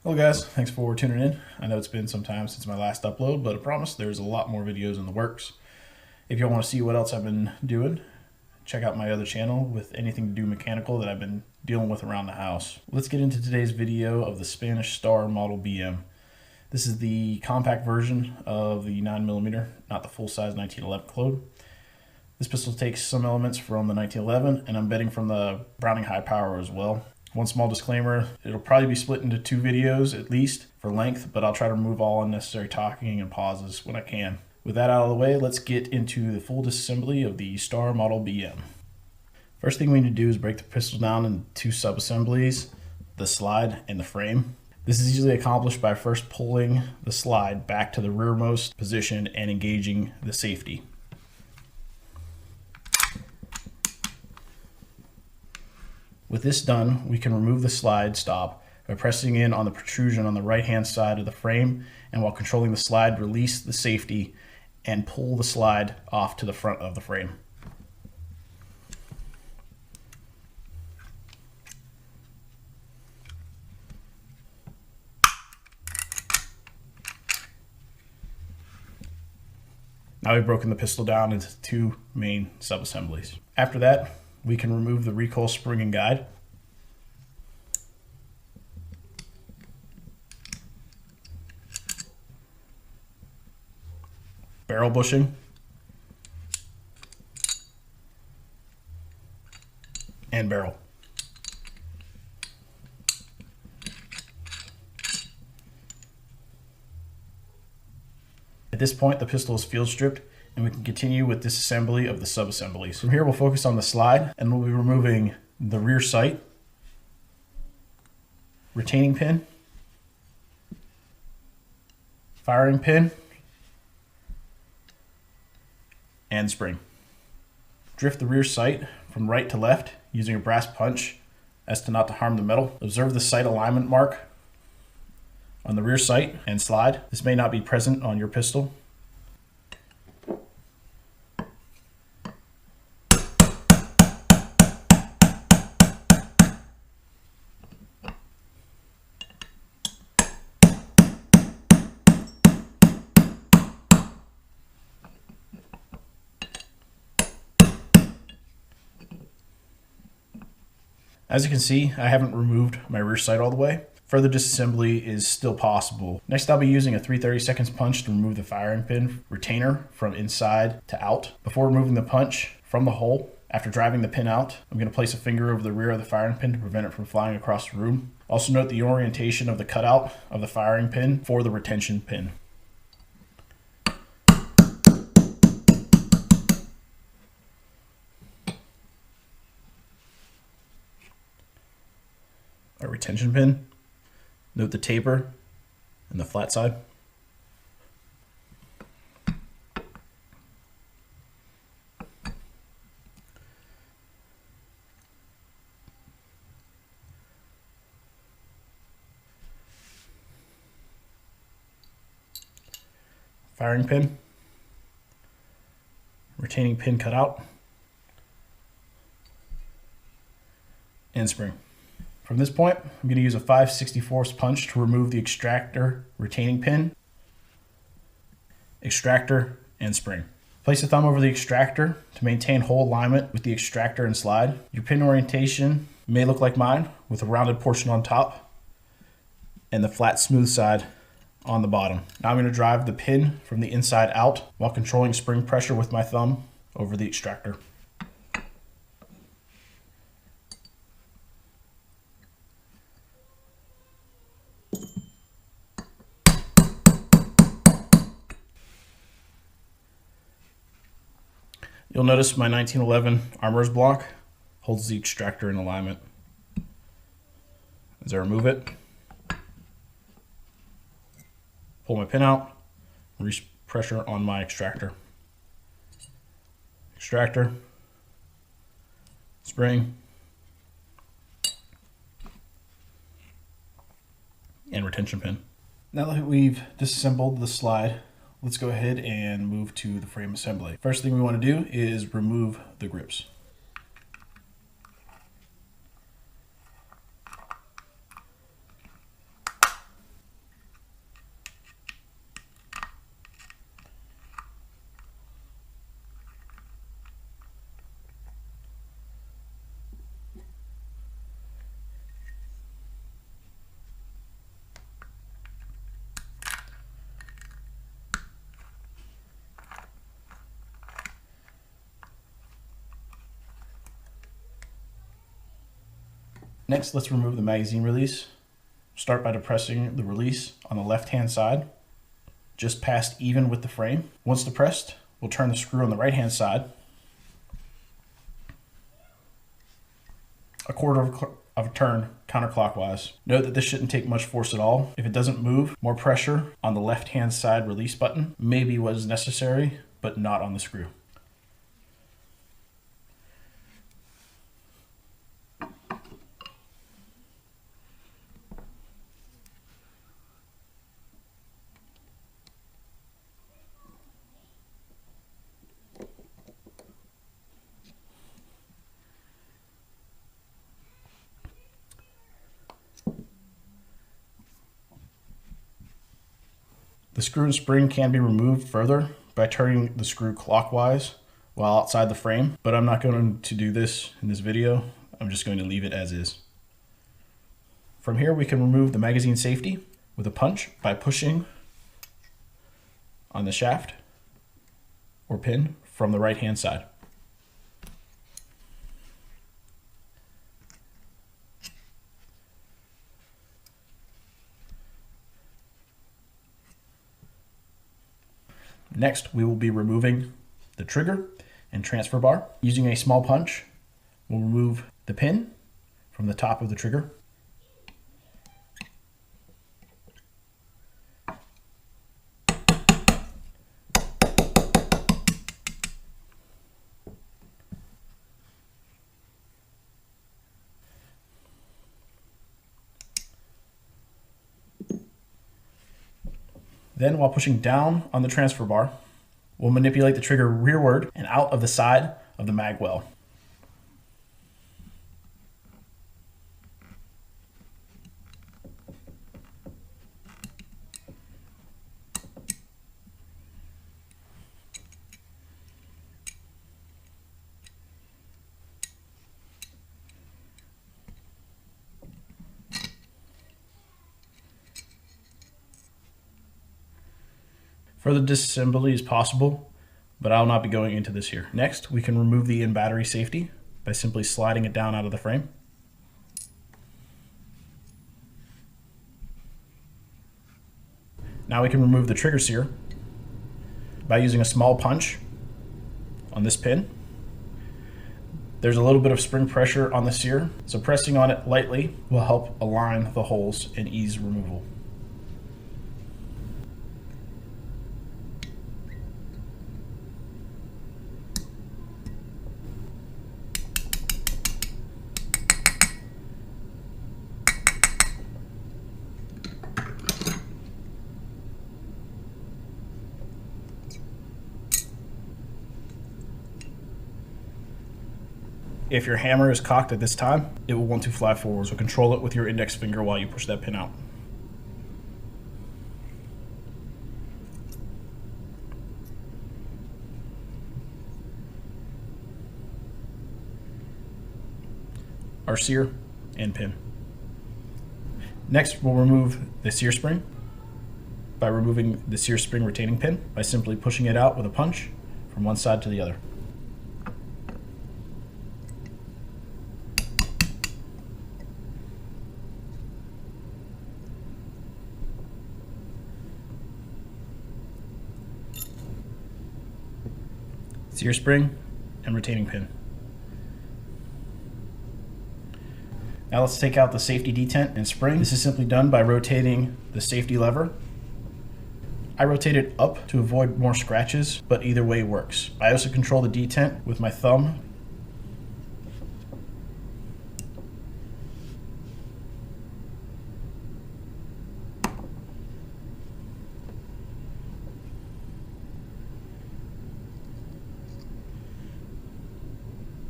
Hello guys, thanks for tuning in. I know it's been some time since my last upload, but I promise there's a lot more videos in the works. If you want to see what else I've been doing, check out my other channel with anything to do mechanical that I've been dealing with around the house. Let's get into today's video of the Spanish Star Model BM. This is the compact version of the 9mm, not the full-size 1911 Claude. This pistol takes some elements from the 1911, and I'm betting from the Browning High Power as well. One small disclaimer, it'll probably be split into 2 videos at least for length, but I'll try to remove all unnecessary talking and pauses when I can. With that out of the way, let's get into the full disassembly of the Star Model BM. First thing we need to do is break the pistol down into 2 sub-assemblies, the slide and the frame. This is easily accomplished by first pulling the slide back to the rearmost position and engaging the safety. With this done, we can remove the slide stop by pressing in on the protrusion on the right-hand side of the frame, and while controlling the slide, release the safety and pull the slide off to the front of the frame. Now we've broken the pistol down into 2 main sub-assemblies. After that, we can remove the recoil spring and guide. Barrel bushing. And barrel. At this point, the pistol is field stripped, and we can continue with disassembly of the sub-assemblies. From here, we'll focus on the slide, and we'll be removing the rear sight, retaining pin, firing pin, and spring. Drift the rear sight from right to left using a brass punch as to not to harm the metal. Observe the sight alignment mark on the rear sight and slide. This may not be present on your pistol. As you can see, I haven't removed my rear sight all the way. Further disassembly is still possible. Next, I'll be using a 3/32 punch to remove the firing pin retainer from inside to out. Before removing the punch from the hole, after driving the pin out, I'm going to place a finger over the rear of the firing pin to prevent it from flying across the room. Also note the orientation of the cutout of the firing pin for the retention pin. A retention pin. Note the taper and the flat side. Firing pin. Retaining pin cut out. And spring. From this point, I'm going to use a 5/64 punch to remove the extractor, retaining pin, extractor, and spring. Place a thumb over the extractor to maintain hole alignment with the extractor and slide. Your pin orientation may look like mine, with a rounded portion on top and the flat, smooth side on the bottom. Now I'm going to drive the pin from the inside out while controlling spring pressure with my thumb over the extractor. You'll notice my 1911 armorer's block holds the extractor in alignment. As I remove it, pull my pin out, release pressure on my extractor. Extractor, spring, and retention pin. Now that we've disassembled the slide, let's go ahead and move to the frame assembly. First thing we want to do is remove the grips. Next, let's remove the magazine release. Start by depressing the release on the left-hand side, just past even with the frame. Once depressed, we'll turn the screw on the right-hand side a quarter of a turn counterclockwise. Note that this shouldn't take much force at all. If it doesn't move, more pressure on the left-hand side release button may be what is necessary, but not on the screw. The screw and spring can be removed further by turning the screw clockwise while outside the frame, but I'm not going to do this in this video. I'm just going to leave it as is. From here, we can remove the magazine safety with a punch by pushing on the shaft or pin from the right-hand side. Next, we will be removing the trigger and transfer bar. Using a small punch, we'll remove the pin from the top of the trigger. Then, while pushing down on the transfer bar, we'll manipulate the trigger rearward and out of the side of the mag well. Further disassembly is possible, but I'll not be going into this here. Next, we can remove the in-battery safety by simply sliding it down out of the frame. Now we can remove the trigger sear by using a small punch on this pin. There's a little bit of spring pressure on the sear, so pressing on it lightly will help align the holes and ease removal. If your hammer is cocked at this time, it will want to fly forward, so control it with your index finger while you push that pin out. Our sear and pin. Next, we'll remove the sear spring by removing the sear spring retaining pin by simply pushing it out with a punch from one side to the other. Sear spring and retaining pin. Now let's take out the safety detent and spring. This is simply done by rotating the safety lever. I rotate it up to avoid more scratches, but either way works. I also control the detent with my thumb.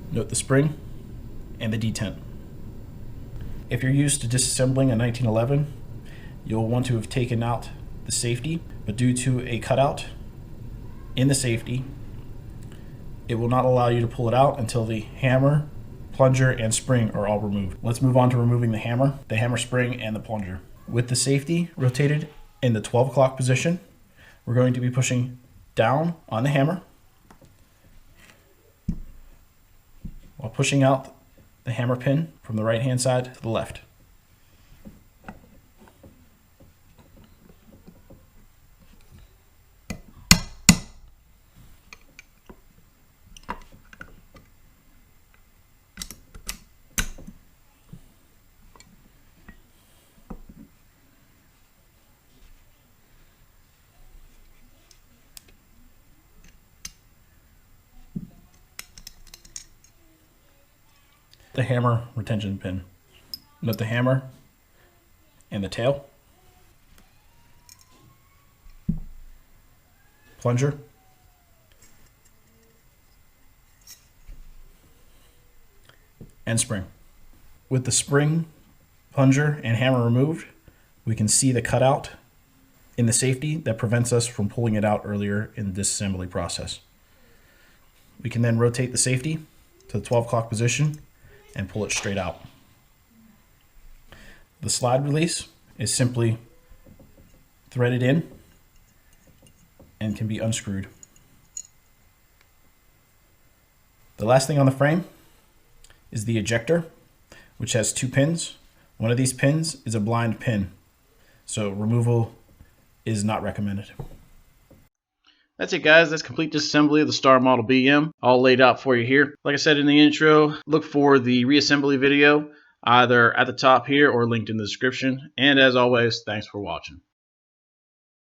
Note the spring and the detent. If you're used to disassembling a 1911, you'll want to have taken out the safety, but due to a cutout in the safety, it will not allow you to pull it out until the hammer, plunger, and spring are all removed. Let's move on to removing the hammer spring, and the plunger. With the safety rotated in the 12 o'clock position, we're going to be pushing down on the hammer while pushing out the hammer pin from the right hand side to the left. The hammer retention pin. Nut the hammer and the tail. Plunger. And spring. With the spring, plunger, and hammer removed, we can see the cutout in the safety that prevents us from pulling it out earlier in the disassembly process. We can then rotate the safety to the 12 o'clock position and pull it straight out. The slide release is simply threaded in and can be unscrewed. The last thing on the frame is the ejector, which has 2 pins. One of these pins is a blind pin, so removal is not recommended. That's it, guys. That's complete disassembly of the Star Model BM, all laid out for you here. Like I said in the intro, look for the reassembly video either at the top here or linked in the description. And as always, thanks for watching.